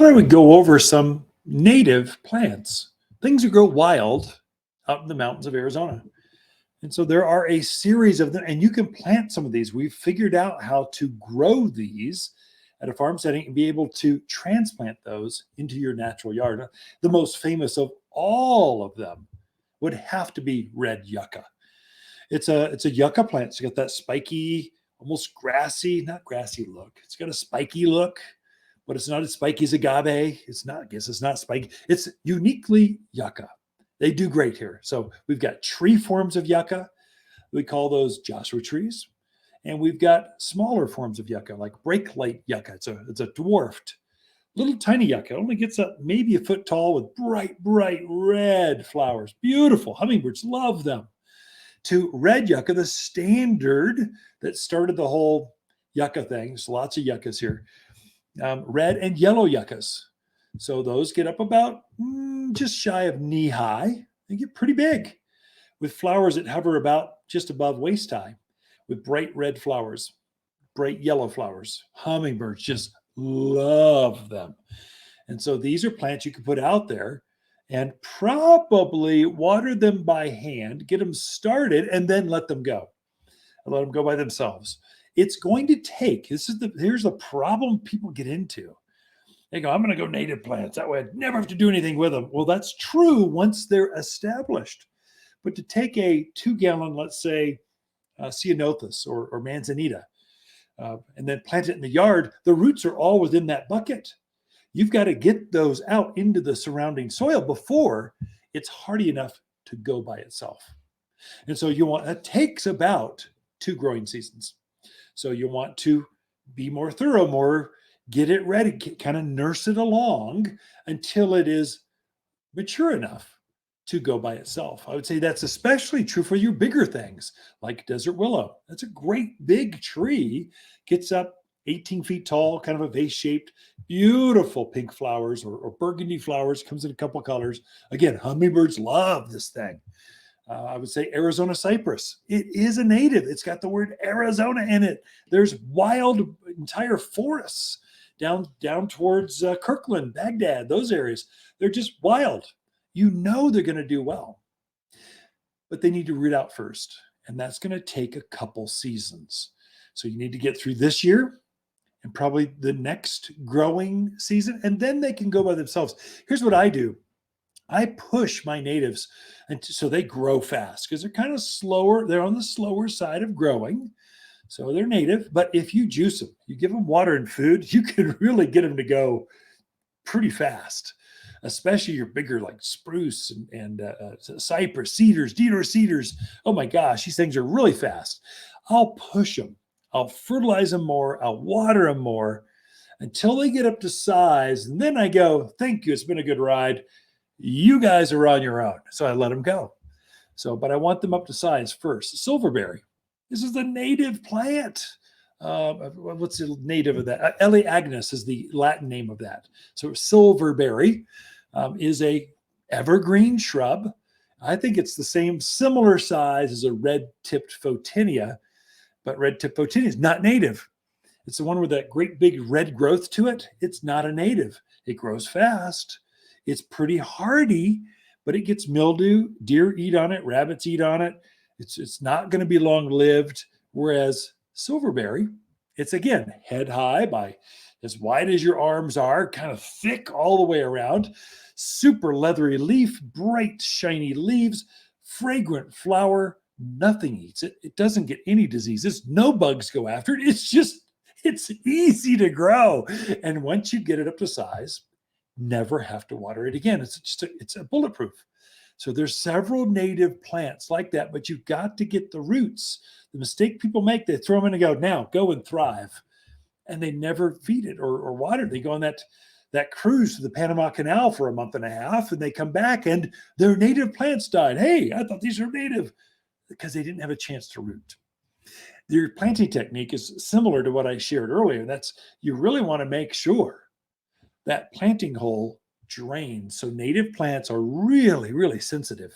thought I would go over some native plants, things that grow wild out in the mountains of Arizona. And so there are a series of them, and you can plant some of these. We've figured out how to grow these at a farm setting and be able to transplant those into your natural yard. The most famous of all of them would have to be red yucca. It's a yucca plant. It's got that spiky, almost grassy, not grassy look. It's got a spiky look, but it's not as spiky as agave. It's not, I guess it's not spiky. It's uniquely yucca. They do great here. So we've got tree forms of yucca. We call those Joshua trees. And we've got smaller forms of yucca, like breaklight yucca. It's a dwarfed, little tiny yucca. It only gets up maybe a foot tall with bright, bright red flowers. Beautiful. Hummingbirds love them. To red yucca, the standard that started the whole yucca thing. There's lots of yuccas here. Red and yellow yuccas. So those get up about just shy of knee high. They get pretty big with flowers that hover about just above waist high with bright red flowers, bright yellow flowers. Hummingbirds just love them. And so these are plants you can put out there and probably water them by hand, get them started, and then let them go. And let them go by themselves. It's going to take, here's the problem people get into. They go, I'm going to go native plants. That way I'd never have to do anything with them. Well, that's true once they're established. But to take a 2-gallon, let's say, ceanothus or manzanita, and then plant it in the yard, the roots are all within that bucket. You've got to get those out into the surrounding soil before it's hardy enough to go by itself. And so that takes about 2 growing seasons. So you want to be more thorough, get it ready, kind of nurse it along until it is mature enough to go by itself. I would say that's especially true for your bigger things like desert willow. That's a great big tree, gets up 18 feet tall, kind of a vase-shaped, beautiful pink flowers or burgundy flowers, comes in a couple of colors. Again, hummingbirds love this thing. I would say Arizona cypress. It is a native. It's got the word Arizona in it. There's wild entire forests down towards Kirkland, Baghdad, those areas. They're just wild. You know they're going to do well, but they need to root out first. And that's going to take a couple seasons. So you need to get through this year and probably the next growing season, and then they can go by themselves. Here's what I do. I push my natives so they grow fast because they're kind of slower. They're on the slower side of growing. So they're native, but if you juice them, you give them water and food, you can really get them to go pretty fast, especially your bigger like spruce and cypress, cedars, deodar cedars. Oh my gosh, these things are really fast. I'll push them. I'll fertilize them more. I'll water them more until they get up to size. And then I go, thank you. It's been a good ride. You guys are on your own. So I let them go. But I want them up to size first. Silverberry. This is the native plant. What's the native of that? Agnes is the Latin name of that. So silverberry is a evergreen shrub. I think it's the similar size as a red-tipped photinia, but red-tipped photinia is not native. It's the one with that great big red growth to it. It's not a native. It grows fast. It's pretty hardy, but it gets mildew. Deer eat on it. Rabbits eat on it. It's not going to be long-lived. Whereas silverberry, it's again head high by as wide as your arms are, kind of thick all the way around, super leathery leaf, bright shiny leaves, fragrant flower. Nothing eats it. It doesn't get any diseases. No bugs go after it. It's easy to grow. And once you get it up to size, never have to water it again. It's a bulletproof. So there's several native plants like that, but you've got to get the roots. The mistake people make, they throw them in and go, now go and thrive. And they never feed it or water it. They go on that cruise to the Panama Canal for a month and a half, and they come back and their native plants died. Hey, I thought these were native, because they didn't have a chance to root. Your planting technique is similar to what I shared earlier. That's, you really want to make sure that planting hole drains. So native plants are really, really sensitive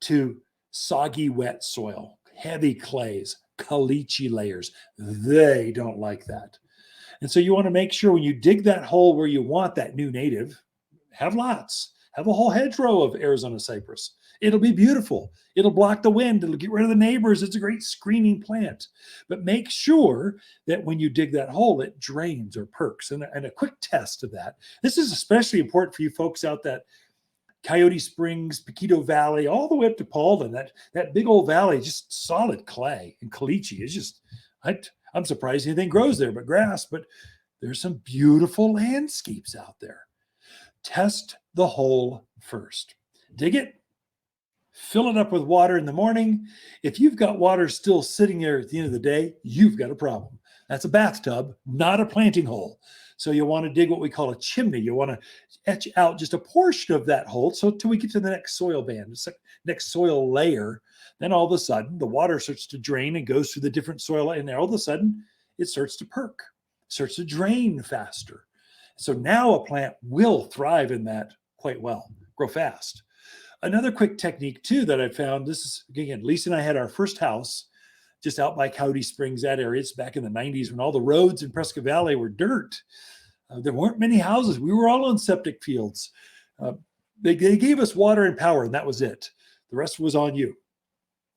to soggy, wet soil, heavy clays, caliche layers. They don't like that. And so you want to make sure when you dig that hole where you want that new native, have lots. Have a whole hedgerow of Arizona cypress. It'll be beautiful. It'll block the wind. It'll get rid of the neighbors. It's a great screening plant. But make sure that when you dig that hole, it drains or perks. And a quick test of that. This is especially important for you folks out that Coyote Springs, Paquito Valley, all the way up to Paulden, that big old valley, just solid clay. And caliche is just, I'm surprised anything grows there but grass, but there's some beautiful landscapes out there. Test the hole first. Dig it, fill it up with water in the morning. If you've got water still sitting there at the end of the day, you've got a problem. That's a bathtub, not a planting hole. So you'll want to dig what we call a chimney. You want to etch out just a portion of that hole. So until we get to the next soil band, next soil layer, then all of a sudden the water starts to drain and goes through the different soil. And all of a sudden it starts to perk, starts to drain faster. So now a plant will thrive in that quite well, grow fast. Another quick technique too that I found, this is, again, Lisa and I had our first house just out by Coyote Springs, that area. It's back in the 90s when all the roads in Prescott Valley were dirt. There weren't many houses. We were all on septic fields. They gave us water and power, and that was it. The rest was on you.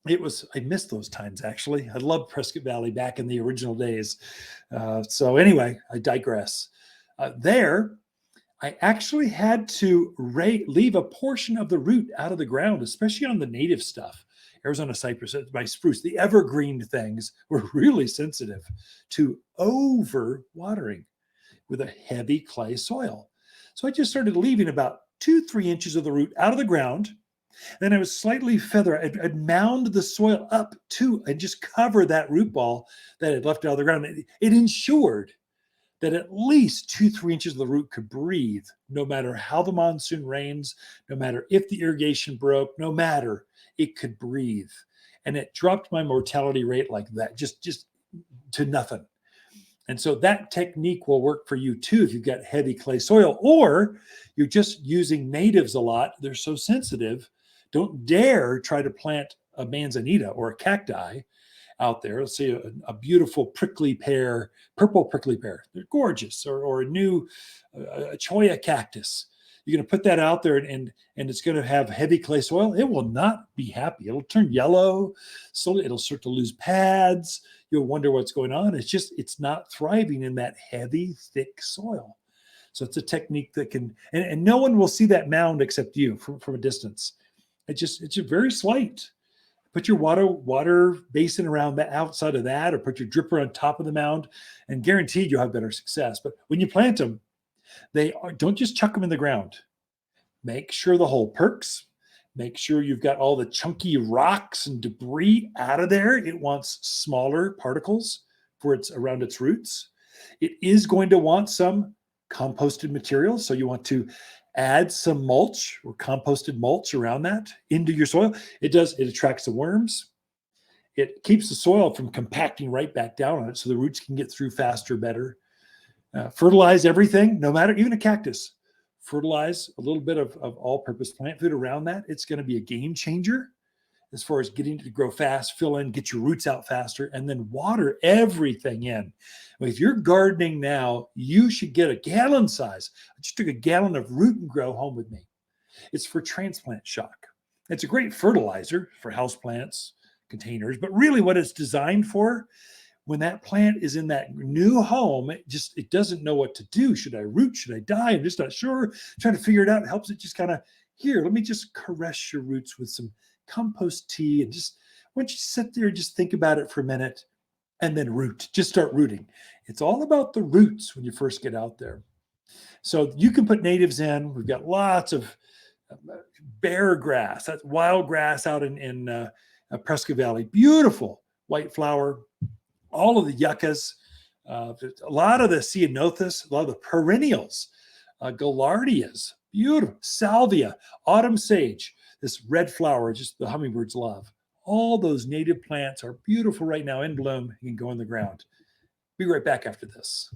I missed those times, actually. I loved Prescott Valley back in the original days. So anyway, I digress. There, I actually had to leave a portion of the root out of the ground, especially on the native stuff. Arizona cypress, my spruce, the evergreen things were really sensitive to over watering with a heavy clay soil. So I just started leaving about 2-3 inches of the root out of the ground. Then I was slightly I'd mound the soil up to and just cover that root ball that had left out of the ground. It ensured that at least 2-3 inches of the root could breathe, no matter how the monsoon rains, no matter if the irrigation broke, no matter, it could breathe. And it dropped my mortality rate like that, just to nothing. And so that technique will work for you too if you've got heavy clay soil, or you're just using natives a lot. They're so sensitive. Don't dare try to plant a manzanita or a cacti out there. Let's say a beautiful prickly pear, purple prickly pear. They're gorgeous. Or a new cholla cactus. You're going to put that out there and it's going to have heavy clay soil. It will not be happy. It'll turn yellow. So it'll start to lose pads. You'll wonder what's going on. It's not thriving in that heavy, thick soil. So it's a technique that can, and no one will see that mound except you from a distance. It's just very slight. Put your water basin around the outside of that, or put your dripper on top of the mound, and guaranteed you'll have better success. But when you plant them, don't just chuck them in the ground. Make sure the hole perks. Make sure you've got all the chunky rocks and debris out of there. It wants smaller particles around its roots. It is going to want some composted material. So you want to add some mulch or composted mulch around that into your soil. It attracts the worms. It keeps the soil from compacting right back down on it so the roots can get through faster, better. Fertilize everything, no matter, even a cactus. Fertilize a little bit of all-purpose plant food around that. It's going to be a game changer as far as getting it to grow fast, fill in, get your roots out faster, and then water everything in. If you're gardening now, you should get a gallon size. I just took a gallon of Root and Grow home with me. It's for transplant shock. It's a great fertilizer for houseplants, containers, but really what it's designed for, when that plant is in that new home, it doesn't know what to do. Should I root? Should I die? I'm just not sure. Trying to figure it out. It helps it just kind of, let me just caress your roots with some compost tea, and just once you sit there, just think about it for a minute and then root. Just start rooting. It's all about the roots when you first get out there. So you can put natives in. We've got lots of bear grass. That's wild grass out in Prescott Valley. Beautiful white flower. All of the yuccas, a lot of the ceanothus, a lot of the perennials, gaillardias, beautiful, salvia, autumn sage, this red flower, just the hummingbirds love. All those native plants are beautiful right now in bloom and can go in the ground. Be right back after this.